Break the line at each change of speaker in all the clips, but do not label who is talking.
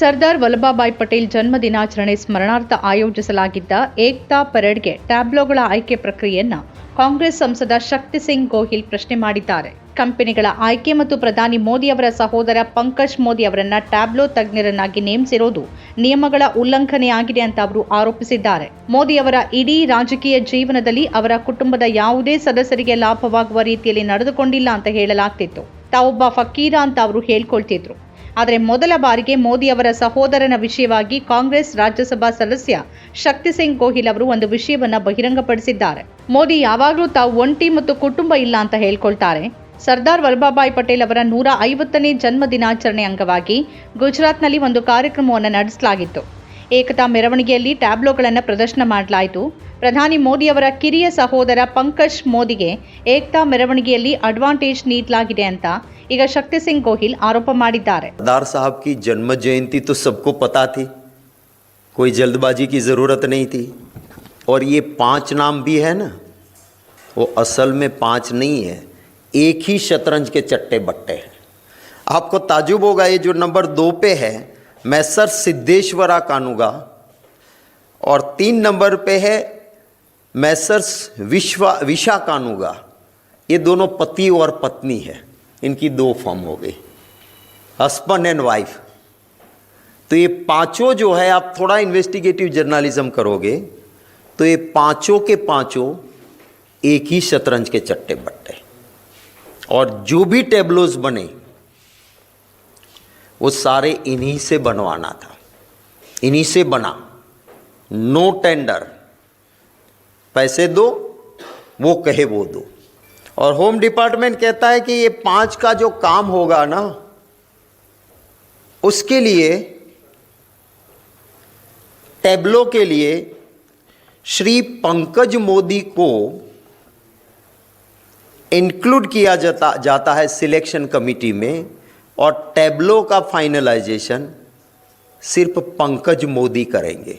ಸರ್ದಾರ್ ವಲ್ಲಭಭಾಯ್ ಪಟೇಲ್ ಜನ್ಮ ದಿನಾಚರಣೆ ಸ್ಮರಣಾರ್ಥ ಆಯೋಜಿಸಲಾಗಿದ್ದ ಏಕ್ತಾ ಪರೇಡ್ಗೆ ಟ್ಯಾಬ್ಲೋಗಳ ಆಯ್ಕೆ ಪ್ರಕ್ರಿಯೆಯನ್ನು ಕಾಂಗ್ರೆಸ್ ಸಂಸದ ಶಕ್ತಿ ಸಿಂಗ್ ಗೋಹಿಲ್ ಪ್ರಶ್ನೆ ಮಾಡಿದ್ದಾರೆ. ಕಂಪನಿಗಳ ಆಯ್ಕೆ ಮತ್ತು ಪ್ರಧಾನಿ ಮೋದಿ ಅವರ ಸಹೋದರ ಪಂಕಜ್ ಮೋದಿ ಅವರನ್ನ ಟ್ಯಾಬ್ಲೋ ತಜ್ಞರನ್ನಾಗಿ ನೇಮಿಸಿರೋದು ನಿಯಮಗಳ ಉಲ್ಲಂಘನೆಯಾಗಿದೆ ಅಂತ ಅವರು ಆರೋಪಿಸಿದ್ದಾರೆ. ಮೋದಿ ಅವರ ಇಡೀ ರಾಜಕೀಯ ಜೀವನದಲ್ಲಿ ಅವರ ಕುಟುಂಬದ ಯಾವುದೇ ಸದಸ್ಯರಿಗೆ ಲಾಭವಾಗುವ ರೀತಿಯಲ್ಲಿ ನಡೆದುಕೊಂಡಿಲ್ಲ ಅಂತ ಹೇಳಲಾಗ್ತಿತ್ತು. ತಾವೊಬ್ಬ ಫಕೀರ ಅಂತ ಅವರು ಹೇಳ್ಕೊಳ್ತಿದ್ರು. ಆದರೆ ಮೊದಲ ಬಾರಿಗೆ ಮೋದಿ ಅವರ ಸಹೋದರನ ವಿಷಯವಾಗಿ ಕಾಂಗ್ರೆಸ್ ರಾಜ್ಯಸಭಾ ಸದಸ್ಯ ಶಕ್ತಿ ಸಿಂಗ್ ಗೋಹಿಲ್ ಅವರು ಒಂದು ವಿಷಯವನ್ನ ಬಹಿರಂಗಪಡಿಸಿದ್ದಾರೆ. ಮೋದಿ ಯಾವಾಗಲೂ ತಾವು ಒಂಟಿ ಮತ್ತು ಕುಟುಂಬ ಇಲ್ಲ ಅಂತ ಹೇಳ್ಕೊಳ್ತಾರೆ. ಸರ್ದಾರ್ ವಲ್ಲಭಭಾಯ್ ಪಟೇಲ್ ಅವರ 150ನೇ ಜನ್ಮ ದಿನಾಚರಣೆ ಅಂಗವಾಗಿ ಗುಜರಾತ್ನಲ್ಲಿ ಒಂದು ಕಾರ್ಯಕ್ರಮವನ್ನು ನಡೆಸಲಾಗಿತ್ತು. ಏಕತಾ ಮೆರವಣಿಗೆಯಲ್ಲಿ ಟ್ಯಾಬ್ಲೋಗಳನ್ನು ಪ್ರದರ್ಶನ ಮಾಡಲಾಯಿತು. ಪ್ರಧಾನಿ ಮೋದಿ ಅವರ ಕಿರಿಯ ಸಹೋದರ ಪಂಕಜ್ ಮೋದಿಗೆ ಏಕತಾ ಮೆರವಣಿಗೆಯಲ್ಲಿ ಅಡ್ವಾಂಟೇಜ್ ನೀಡಲಾಗಿದೆ ಅಂತ ಈಗ ಶಕ್ತಿ ಸಿಂಗ್ ಗೋಹಿಲ್ ಆರೋಪ ಮಾಡಿದ್ದಾರೆ.
सरदार साहब की जन्म जयंती तो सबको पता थी, कोई जल्दबाजी की ज़रूरत नहीं थी. और ये 5 नाम भी है ना, वो असल में 5 नहीं है, एक ही शतरंज के चट्टे बट्टे हैं. आपको ताजुब होगा, ये जो नंबर 2 पे है मैसर सिद्धेश्वरा कानूगा और 3 नंबर पे है मैसर्स विशा कानूगा. ये दोनों पति और पत्नी है, इनकी 2 फॉर्म हो गई, हस्बैंड एंड वाइफ. तो ये पांचों जो है, आप थोड़ा इन्वेस्टिगेटिव जर्नलिज्म करोगे तो ये पांचों के पांचों एक ही शतरंज के चट्टे बट्टे. और जो भी टेबलोज बने वो सारे इन्हीं से बनवाना था, इन्हीं से बना. नो टेंडर, पैसे दो, वो कहे वो दो. और होम डिपार्टमेंट कहता है कि ये 5 का जो काम होगा ना, उसके लिए टैब्लो के लिए श्री पंकज मोदी को इंक्लूड किया जाता है सिलेक्शन कमिटी में. और टैब्लो का फाइनलाइजेशन सिर्फ पंकज मोदी करेंगे.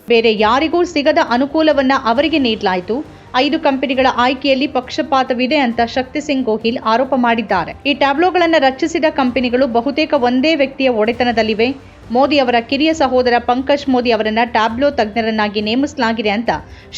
ಬೇರೆ ಯಾರಿಗೂ ಸಿಗದ ಅನುಕೂಲವನ್ನ ಅವರಿಗೆ ನೀಡಲಾಯಿತು. 5 ಕಂಪನಿಗಳ ಆಯ್ಕೆಯಲ್ಲಿ ಪಕ್ಷಪಾತವಿದೆ ಅಂತ ಶಕ್ತಿ ಸಿಂಗ್ ಗೋಹಿಲ್ ಆರೋಪ ಮಾಡಿದ್ದಾರೆ. ಈ ಟ್ಯಾಬ್ಲೋಗಳನ್ನು ರಚಿಸಿದ ಕಂಪನಿಗಳು ಬಹುತೇಕ ಒಂದೇ ವ್ಯಕ್ತಿಯ ಒಡೆತನದಲ್ಲಿವೆ. ಮೋದಿ ಅವರ ಕಿರಿಯ ಸಹೋದರ ಪಂಕಜ್ ಮೋದಿ ಅವರನ್ನ ಟ್ಯಾಬ್ಲೋ ತಜ್ಞರನ್ನಾಗಿ ನೇಮಿಸಲಾಗಿದೆ ಅಂತ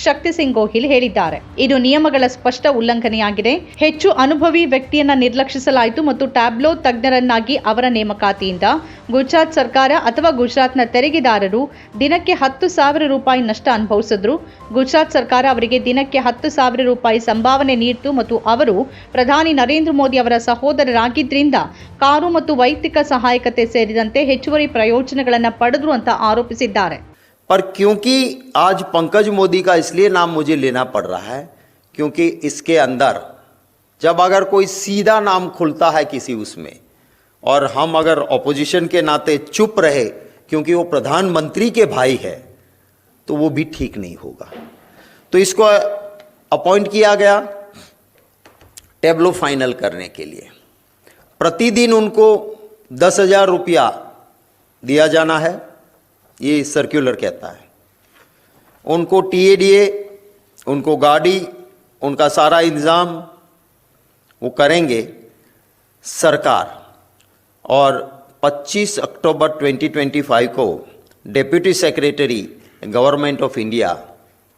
ಶಕ್ತಿ ಸಿಂಗ್ ಗೋಹಿಲ್ ಹೇಳಿದ್ದಾರೆ. ಇದು ನಿಯಮಗಳ ಸ್ಪಷ್ಟ ಉಲ್ಲಂಘನೆಯಾಗಿದೆ. ಹೆಚ್ಚು ಅನುಭವಿ ವ್ಯಕ್ತಿಯನ್ನ ನಿರ್ಲಕ್ಷಿಸಲಾಯಿತು ಮತ್ತು ಟ್ಯಾಬ್ಲೋ ತಜ್ಞರನ್ನಾಗಿ ಅವರ ನೇಮಕಾತಿಯಿಂದ ಗುಜರಾತ್ ಸರ್ಕಾರ ಅಥವಾ ಗುಜರಾತ್ನ ತೆರಿಗೆದಾರರು ದಿನಕ್ಕೆ 10,000 ರೂಪಾಯಿ ನಷ್ಟ ಅನುಭವಿಸಿದ್ರು. ಗುಜರಾತ್ ಸರ್ಕಾರ ಅವರಿಗೆ ದಿನಕ್ಕೆ 10,000 ರೂಪಾಯಿ ಸಂಭಾವನೆ ನೀಡಿತು ಮತ್ತು ಅವರು ಪ್ರಧಾನಿ ನರೇಂದ್ರ ಮೋದಿ ಅವರ ಸಹೋದರರಾಗಿದ್ದರಿಂದ ಕಾರು ಮತ್ತು ವೈಯಕ್ತಿಕ ಸಹಾಯಕತೆ ಸೇರಿದಂತೆ ಹೆಚ್ಚುವರಿ ಪ್ರಯೋಜನಗಳನ್ನು ಪಡೆದ್ರು ಅಂತ ಆರೋಪಿಸಿದ್ದಾರೆ.
पर क्योंकि आज पंकज मोदी का इसलिए नाम मुझे लेना पड़ रहा है क्योंकि इसके अंदर जब अगर कोई सीधा नाम खुलता है किसी उसमें और हम अगर ऑपोजिशन के नाते चुप रहे क्योंकि वो प्रधानमंत्री के भाई है तो वो भी ठीक नहीं होगा. तो इसको अपॉइंट किया गया टैब्लो फाइनल करने के लिए. प्रतिदिन उनको 10,000 रुपया दिया जाना है, ये सर्कुलर कहता है. उनको TADA, उनको गाड़ी, उनका सारा इंतज़ाम वो करेंगे सरकार. और 25 अक्टूबर 2025 को deputy secretary government of India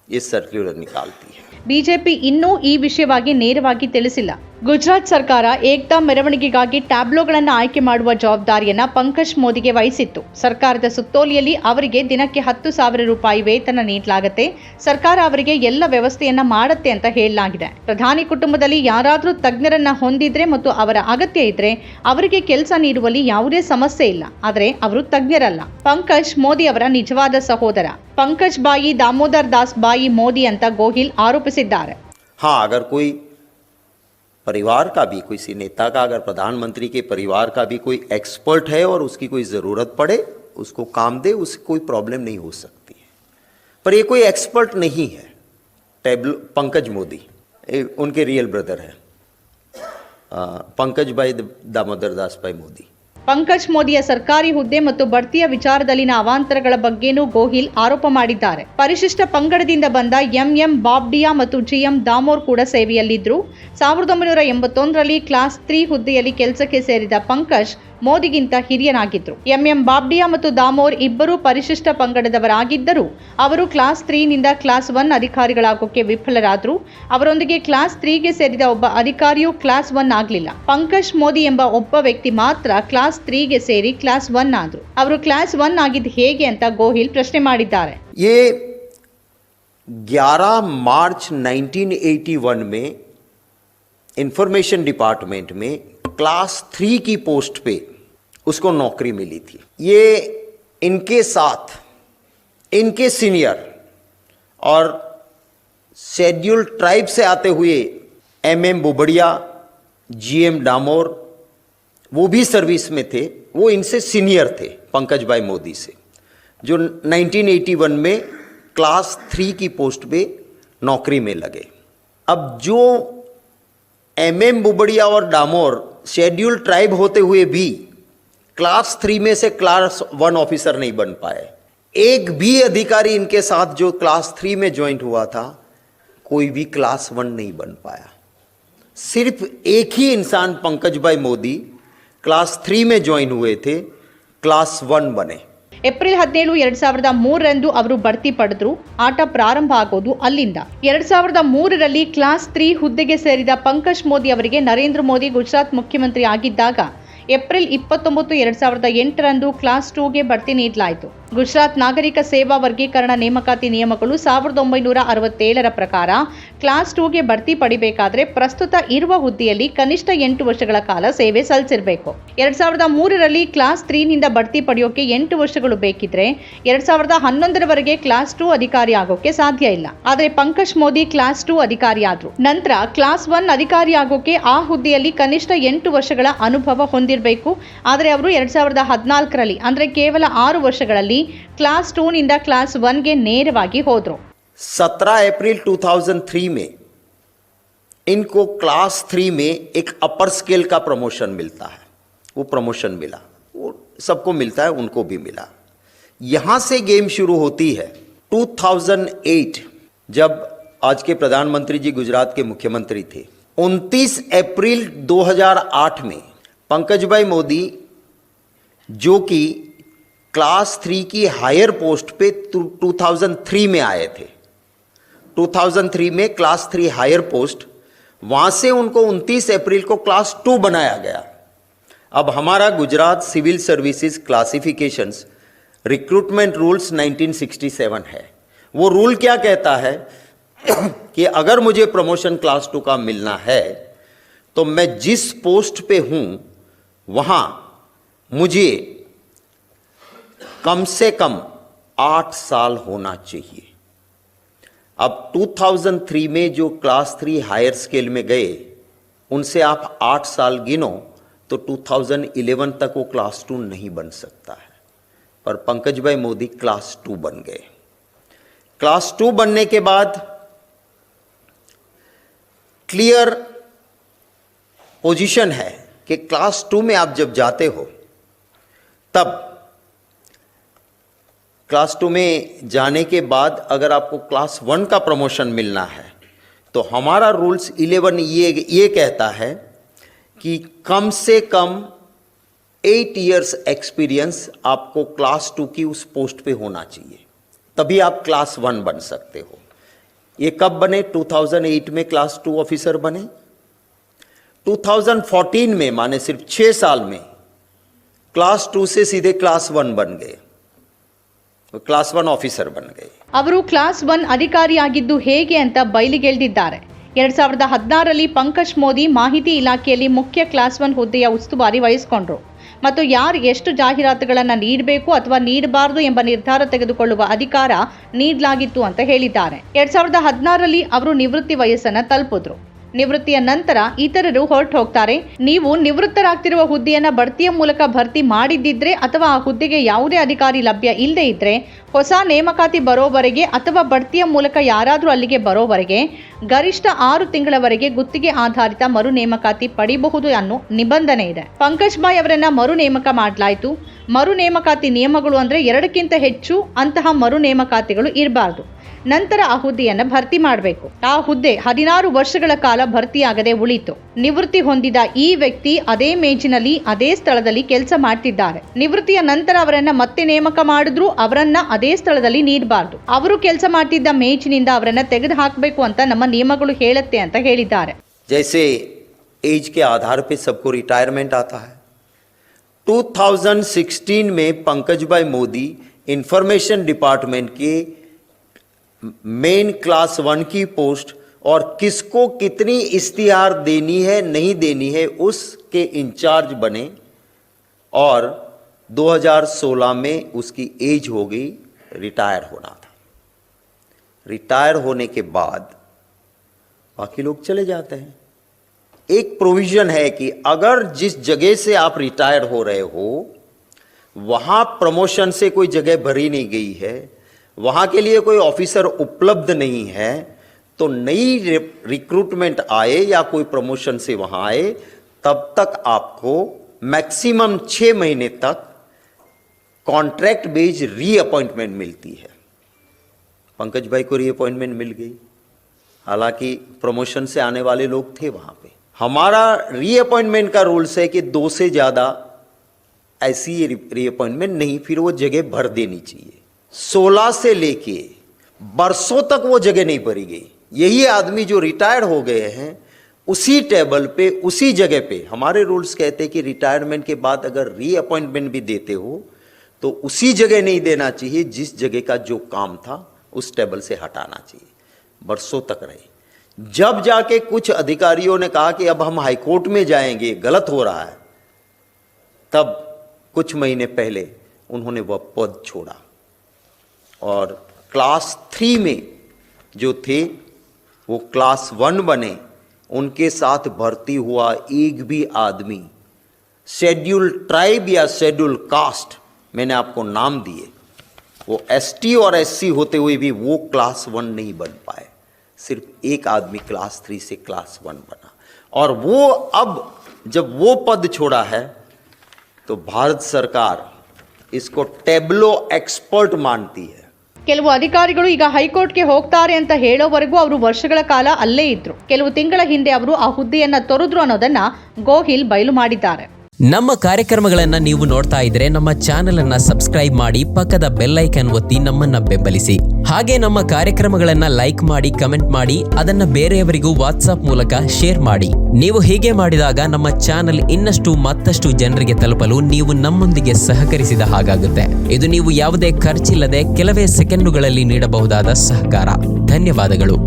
ये सर्कुलर निकालती है.
ಬಿಜೆಪಿ ಇನ್ನೂ ಈ ವಿಷಯವಾಗಿ ನೇರವಾಗಿ ತಿಳಿಸಿಲ್ಲ. ಗುಜರಾತ್ ಸರ್ಕಾರ ಏಕ್ತಾ ಮೆರವಣಿಗೆಗಾಗಿ ಟ್ಯಾಬ್ಲೋಗಳನ್ನು ಆಯ್ಕೆ ಮಾಡುವ ಜವಾಬ್ದಾರಿಯನ್ನ ಪಂಕಜ್ ಮೋದಿಗೆ ವಹಿಸಿತ್ತು. ಸರ್ಕಾರದ ಸುತ್ತೋಲೆಯಲ್ಲಿ ಅವರಿಗೆ ದಿನಕ್ಕೆ 10,000 ರೂಪಾಯಿ ವೇತನ ನೀಡಲಾಗುತ್ತೆ. ಸರ್ಕಾರ ಅವರಿಗೆ ಎಲ್ಲ ವ್ಯವಸ್ಥೆಯನ್ನ ಮಾಡುತ್ತೆ ಅಂತ ಹೇಳಲಾಗಿದೆ. ಪ್ರಧಾನಿ ಕುಟುಂಬದಲ್ಲಿ ಯಾರಾದರೂ ತಜ್ಞರನ್ನ ಹೊಂದಿದ್ರೆ ಮತ್ತು ಅವರ ಅಗತ್ಯ ಇದ್ರೆ ಅವರಿಗೆ ಕೆಲಸ ನೀಡುವಲ್ಲಿ ಯಾವುದೇ ಸಮಸ್ಯೆ ಇಲ್ಲ. ಆದರೆ ಅವರು ತಜ್ಞರಲ್ಲ. ಪಂಕಜ್ ಮೋದಿ ಅವರ ನಿಜವಾದ ಸಹೋದರ पंकज बाई दामोदर दास बाई मोदी ಅಂತ ಗೋಹಿಲ್ ಆರೋಪಿಸಿದ್ದಾರೆ.
हाँ, अगर कोई परिवार का भी, किसी नेता का, अगर प्रधानमंत्री के परिवार का भी कोई एक्सपर्ट है और उसकी कोई ज़रूरत पड़े उसको काम दे, उससे कोई प्रॉब्लम नहीं हो सकती है. पर ये कोई एक्सपर्ट नहीं है. पंकज मोदी उनके रियल ब्रदर है, पंकज भाई दामोदर दास भाई मोदी.
ಪಂಕಜ್ ಮೋದಿಯ ಸರ್ಕಾರಿ ಹುದ್ದೆ ಮತ್ತು ಬಡ್ತಿಯ ವಿಚಾರದಲ್ಲಿನ ಅವಾಂತರಗಳ ಬಗ್ಗೆನೂ ಗೋಹಿಲ್ ಆರೋಪ ಮಾಡಿದ್ದಾರೆ. ಪರಿಶಿಷ್ಟ ಪಂಗಡದಿಂದ ಬಂದ ಎಂಎಂ ಬಾಬ್ಡಿಯಾ ಮತ್ತು ಜಿಎಂ ದಾಮೋರ್ ಕೂಡ ಸೇವೆಯಲ್ಲಿದ್ದರು. 1981ರಲ್ಲಿ ಕ್ಲಾಸ್ 3 ಹುದ್ದೆಯಲ್ಲಿ ಕೆಲಸಕ್ಕೆ ಸೇರಿದ ಪಂಕಜ್ ಮೋದಿಗಿಂತ ಹಿರಿಯನಾಗಿದ್ದರು. ಎಂಎಂ ಬಾಬ್ಡಿಯಾ ಮತ್ತು ದಾಮೋರ್ ಇಬ್ಬರೂ ಪರಿಶಿಷ್ಟ ಪಂಗಡದವರಾಗಿದ್ದರೂ ಅವರು ಕ್ಲಾಸ್ 3ನಿಂದ ಕ್ಲಾಸ್ 1 ಅಧಿಕಾರಿಗಳಾಗೋಕೆ ವಿಫಲರಾದರು. ಅವರೊಂದಿಗೆ ಕ್ಲಾಸ್ 3ಗೆ ಸೇರಿದ ಒಬ್ಬ ಅಧಿಕಾರಿಯೂ ಕ್ಲಾಸ್ 1 ಆಗಲಿಲ್ಲ. ಪಂಕಜ್ ಮೋದಿ ಎಂಬ ಒಬ್ಬ ವ್ಯಕ್ತಿ ಮಾತ್ರ ಕ್ಲಾಸ್ 3ಗೆ ಸೇರಿ ಕ್ಲಾಸ್ 1 ಆದರು. ಅವರು ಕ್ಲಾಸ್ 1 ಆಗಿದ್ದು ಹೇಗೆ ಅಂತ ಗೋಹಿಲ್ ಪ್ರಶ್ನೆ ಮಾಡಿದ್ದಾರೆ.
11 मार्च 1981 में इंफॉर्मेशन डिपार्टमेंट में क्लास 3 की पोस्ट पे उसको नौकरी मिली थी. ये इनके साथ इनके सीनियर और शेड्यूल ट्राइब से आते हुए एमएम बुबड़िया, जीएम डामोर, वो भी सर्विस में थे. वो इनसे सीनियर थे पंकज भाई मोदी से, जो 1981 में क्लास 3 की पोस्ट पे नौकरी में लगे. अब जो एमएम बुबड़िया और डामोर शेड्यूल ट्राइब होते हुए भी क्लास 3 में से क्लास 1 ऑफिसर नहीं बन पाए. एक भी अधिकारी इनके साथ जो क्लास 3 में ज्वाइन हुआ था, कोई भी क्लास 1 नहीं बन पाया. सिर्फ एक ही इंसान पंकज भाई मोदी क्लास 3 में ज्वाइन हुए थे, क्लास 1 बने.
ಏಪ್ರಿಲ್ 17, 2003ರಂದು ಅವರು ಬಡ್ತಿ ಪಡೆದ್ರು. ಆಟ ಪ್ರಾರಂಭ ಆಗೋದು ಅಲ್ಲಿಂದ. 2003ರಲ್ಲಿ ಕ್ಲಾಸ್ 3 ಹುದ್ದೆಗೆ ಸೇರಿದ ಪಂಕಜ್ ಮೋದಿ ಅವರಿಗೆ ನರೇಂದ್ರ ಮೋದಿ ಗುಜರಾತ್ ಮುಖ್ಯಮಂತ್ರಿ ಆಗಿದ್ದಾಗ ಏಪ್ರಿಲ್ 29, 2008ರಂದು ಕ್ಲಾಸ್ 2ಗೆ ಬಡ್ತಿ ನೀಡಲಾಯಿತು. ಗುಜರಾತ್ ನಾಗರಿಕ ಸೇವಾ ವರ್ಗೀಕರಣ ನೇಮಕಾತಿ ನಿಯಮಗಳು 1967ರ ಪ್ರಕಾರ ಕ್ಲಾಸ್ 2ಗೆ ಬಡ್ತಿ ಪಡಿಬೇಕಾದ್ರೆ ಪ್ರಸ್ತುತ ಇರುವ ಹುದ್ದೆಯಲ್ಲಿ ಕನಿಷ್ಠ 8 ವರ್ಷಗಳ ಕಾಲ ಸೇವೆ ಸಲ್ಲಿಸಿರಬೇಕು. 2003ರಲ್ಲಿ ಕ್ಲಾಸ್ 3ನಿಂದ ಬಡ್ತಿ ಪಡೆಯೋಕೆ 8 ವರ್ಷಗಳು ಬೇಕಿದ್ರೆ 2011ರವರೆಗೆ ಕ್ಲಾಸ್ 2 ಅಧಿಕಾರಿ ಆಗೋಕೆ ಸಾಧ್ಯ ಇಲ್ಲ. ಆದರೆ ಪಂಕಜ್ ಮೋದಿ ಕ್ಲಾಸ್ 2 ಅಧಿಕಾರಿ ಆದ್ರು. ನಂತರ ಕ್ಲಾಸ್ 1 ಅಧಿಕಾರಿ ಆಗೋಕೆ ಆ ಹುದ್ದೆಯಲ್ಲಿ ಕನಿಷ್ಠ 8 ವರ್ಷಗಳ ಅನುಭವ ಹೊಂದಿರಬೇಕು. ಆದರೆ ಅವರು 2014ರಲ್ಲಿ ಅಂದ್ರೆ ಕೇವಲ 6 ವರ್ಷಗಳಲ್ಲಿ क्लास 2 निंदा क्लास 1 ಗೆ ನೇರವಾಗಿ ಹೋದ್ರು.
17 अप्रैल 2003 में इनको क्लास 3 में एक अपर स्केल का प्रमोशन मिलता है. वो प्रमोशन मिला, वो सबको मिलता है, उनको भी मिला. यहां से गेम शुरू होती है. 2008 जब आज के प्रधानमंत्री जी गुजरात के मुख्यमंत्री थे, 29 अप्रैल 2008 में पंकज भाई मोदी, जो कि क्लास 3 की हायर पोस्ट पे 2003 में आए थे, 2003 में क्लास 3 हायर पोस्ट, वहाँ से उनको 29 अप्रैल को क्लास 2 बनाया गया. अब हमारा Gujarat civil services classifications recruitment rules 1967 है. वो रूल क्या कहता है कि अगर मुझे प्रमोशन क्लास 2 का मिलना है तो मैं जिस पोस्ट पे हूँ वहाँ मुझे कम से कम 8 साल होना चाहिए. अब 2003 में जो क्लास 3 हायर स्केल में गए, उनसे आप 8 साल गिनो तो 2011 तक वो क्लास 2 नहीं बन सकता है. पर पंकज भाई मोदी क्लास 2 बन गए. क्लास 2 बनने के बाद क्लियर पोजीशन है कि क्लास 2 में आप जब जाते हो, तब क्लास 2 में जाने के बाद अगर आपको क्लास 1 का प्रमोशन मिलना है तो हमारा रूल्स 11 ये कहता है कि कम से कम 8 इयर्स एक्सपीरियंस आपको क्लास 2 की उस पोस्ट पे होना चाहिए, तभी आप क्लास 1 बन सकते हो. ये कब बने? 2008 में क्लास 2 ऑफिसर बने. 2014 में, माने सिर्फ 6 साल में क्लास 2 से सीधे क्लास 1 बन गए, क्लास 1 ಆಫೀಸರ್ ಬನ್ ಗए.
ಅವರು ಕ್ಲಾಸ್ 1 ಅಧಿಕಾರಿಯಾಗಿದ್ದು ಹೇಗೆ ಅಂತ ಬಯಲಿಗೆಳೆದಿದ್ದಾರೆ. 2016ರಲ್ಲಿ ಪಂಕಜ್ ಮೋದಿ ಮಾಹಿತಿ ಇಲಾಖೆಯಲ್ಲಿ ಮುಖ್ಯ ಕ್ಲಾಸ್ 1 ಹುದ್ದೆಯ ಉಸ್ತುವಾರಿ ವಹಿಸಿಕೊಂಡರು ಮತ್ತು ಯಾರು ಎಷ್ಟು ಜಾಹೀರಾತುಗಳನ್ನು ನೀಡಬೇಕು ಅಥವಾ ನೀಡಬಾರದು ಎಂಬ ನಿರ್ಧಾರ ತೆಗೆದುಕೊಳ್ಳುವ ಅಧಿಕಾರ ನೀಡಲಾಗಿತ್ತು ಅಂತ ಹೇಳಿದ್ದಾರೆ. 2016ರಲ್ಲಿ ಅವರು ನಿವೃತ್ತಿ ವಯಸ್ಸನ್ನು ತಲುಪಿದ್ರು. ನಿವೃತ್ತಿಯ ನಂತರ ಇತರರು ಹೊರಟು ಹೋಗ್ತಾರೆ. ನೀವು ನಿವೃತ್ತರಾಗ್ತಿರುವ ಹುದ್ದೆಯನ್ನ ಬಡ್ತಿಯ ಮೂಲಕ ಭರ್ತಿ ಮಾಡಿದ್ದಿದ್ರೆ ಅಥವಾ ಆ ಹುದ್ದೆಗೆ ಯಾವುದೇ ಅಧಿಕಾರಿ ಲಭ್ಯ ಇಲ್ಲದೆ ಇದ್ರೆ ಹೊಸ ನೇಮಕಾತಿ ಬರೋವರೆಗೆ ಅಥವಾ ಬಡ್ತಿಯ ಮೂಲಕ ಯಾರಾದರೂ ಅಲ್ಲಿಗೆ ಬರೋವರೆಗೆ ಗರಿಷ್ಠ 6 ತಿಂಗಳವರೆಗೆ ಗುತ್ತಿಗೆ ಆಧಾರಿತ ಮರು ನೇಮಕಾತಿ ಪಡಿಬಹುದು ಅನ್ನೋ ನಿಬಂಧನೆ ಇದೆ. ಪಂಕಜ್ ಭಾಯ್ ಅವರನ್ನ ಮರು ನೇಮಕ ಮಾಡಲಾಯಿತು. ಮರು ನೇಮಕಾತಿ ನಿಯಮಗಳು ಅಂದರೆ 2ಕ್ಕಿಂತ ಹೆಚ್ಚು ಅಂತಹ ಮರು ನೇಮಕಾತಿಗಳು ಇರಬಾರ್ದು. ನಂತರ ಆ ಹುದ್ದೆಯನ್ನು ಭರ್ತಿ ಮಾಡಬೇಕು. ಆ ಹುದ್ದೆ 16 ವರ್ಷಗಳ ಕಾಲ ಭರ್ತಿಯಾಗದೆ ಉಳಿತು. ನಿವೃತ್ತಿ ಹೊಂದಿದ ಈ ವ್ಯಕ್ತಿ ಅದೇ ಮೇಜಿನಲ್ಲಿ ಅದೇ ಸ್ಥಳದಲ್ಲಿ ಕೆಲಸ ಮಾಡ್ತಿದ್ದಾರೆ. ನಿವೃತ್ತಿಯ ನಂತರ ಅವರನ್ನ ಮತ್ತೆ ನೇಮಕ ಮಾಡಿದ್ರು ಅವರನ್ನ ಅದೇ ಸ್ಥಳದಲ್ಲಿ ನೀಡಬಾರ್ದು. ಅವರು ಕೆಲಸ ಮಾಡ್ತಿದ್ದ ಮೇಜಿನಿಂದ ಅವರನ್ನ ತೆಗೆದು ಹಾಕಬೇಕು ಅಂತ ನಮ್ಮ ನಿಯಮಗಳು ಹೇಳುತ್ತೆ ಅಂತ ಹೇಳಿದ್ದಾರೆ.
जैसे एज के आधार पे सबको रिटायरमेंट आता है, 2016 में पंकज भाई मोदी इंफॉर्मेशन डिपार्टमेंट के मेन क्लास 1 की पोस्ट और किसको कितनी इश्तिहार देनी है नहीं देनी है उसके इंचार्ज बने और 2016 में उसकी एज हो गई, रिटायर होना था. रिटायर होने के बाद बाकी लोग चले जाते हैं. एक प्रोविजन है कि अगर जिस जगह से आप रिटायर हो रहे हो वहां प्रमोशन से कोई जगह भरी नहीं गई है, वहां के लिए कोई ऑफिसर उपलब्ध नहीं है, तो नई रिक्रूटमेंट आए या कोई प्रमोशन से वहां आए तब तक आपको मैक्सिमम 6 महीने तक कॉन्ट्रैक्ट बेस्ड रीअपॉइंटमेंट मिलती है. पंकज भाई को रीअपॉइंटमेंट मिल गई, हालांकि प्रमोशन से आने वाले लोग थे वहां पे. हमारा रीअपॉइंटमेंट का रूल्स है कि 2 से ज़्यादा ऐसी रीअपॉइंटमेंट नहीं, फिर वो जगह भर देनी चाहिए. 16 से लेके बरसों तक वो जगह नहीं भरी गई. यही आदमी जो रिटायर हो गए हैं उसी टेबल पे उसी जगह पे, हमारे रूल्स कहते हैं कि रिटायरमेंट के बाद अगर रीअपॉइंटमेंट भी देते हो तो उसी जगह नहीं देना चाहिए जिस जगह का जो काम था उस टेबल से हटाना चाहिए. बरसों तक रहे. जब जाके कुछ अधिकारियों ने कहा कि अब हम हाईकोर्ट में जाएंगे, गलत हो रहा है, तब कुछ महीने पहले उन्होंने वह पद छोड़ा और क्लास 3 में जो थे वो क्लास 1 बने. उनके साथ भर्ती हुआ एक भी आदमी शेड्यूल ट्राइब या शेड्यूल कास्ट, मैंने आपको नाम दिए, वो ST और SC होते हुए भी वो क्लास 1 नहीं बन पाए. सिर्फ एक आदमी क्लास 3 से क्लास 1 बना. और वो अब जब वो पद छोड़ा है तो भारत सरकार इसको टेब्लो एक्सपर्ट मानती है.
ಕೆಲವು ಅಧಿಕಾರಿಗಳು ಈಗ ಹೈಕೋರ್ಟ್ಗೆ ಹೋಗ್ತಾರೆ ಅಂತ ಹೇಳೋವರೆಗೂ ಅವರು ವರ್ಷಗಳ ಕಾಲ ಅಲ್ಲೇ ಇದ್ರು. ಕೆಲವು ತಿಂಗಳ ಹಿಂದೆ ಅವರು ಆ ಹುದ್ದೆಯನ್ನ ತೊರೆದ್ರು ಅನ್ನೋದನ್ನ ಗೋಹಿಲ್ ಬಯಲು ಮಾಡಿದ್ದಾರೆ.
ನಮ್ಮ ಕಾರ್ಯಕ್ರಮಗಳನ್ನು ನೀವು ನೋಡ್ತಾ ಇದ್ರೆ ನಮ್ಮ ಚಾನೆಲ್ ಅನ್ನ ಸಬ್ಸ್ಕ್ರೈಬ್ ಮಾಡಿ, ಪಕ್ಕದ ಬೆಲ್ ಐಕಾನ್ ಒತ್ತಿ ನಮ್ಮನ್ನ ಬೆಂಬಲಿಸಿ. ಹಾಗೆ ನಮ್ಮ ಕಾರ್ಯಕ್ರಮಗಳನ್ನ ಲೈಕ್ ಮಾಡಿ, ಕಮೆಂಟ್ ಮಾಡಿ, ಅದನ್ನ ಬೇರೆಯವರಿಗೂ ವಾಟ್ಸ್ಆಪ್ ಮೂಲಕ ಶೇರ್ ಮಾಡಿ. ನೀವು ಹೀಗೆ ಮಾಡಿದಾಗ ನಮ್ಮ ಚಾನೆಲ್ ಇನ್ನಷ್ಟು ಮತ್ತಷ್ಟು ಜನರಿಗೆ ತಲುಪಲು ನೀವು ನಮ್ಮೊಂದಿಗೆ ಸಹಕರಿಸಿದ ಹಾಗಾಗುತ್ತೆ. ಇದು ನೀವು ಯಾವುದೇ ಖರ್ಚಿಲ್ಲದೆ ಕೆಲವೇ ಸೆಕೆಂಡುಗಳಲ್ಲಿ ನೀಡಬಹುದಾದ ಸಹಕಾರ. ಧನ್ಯವಾದಗಳು.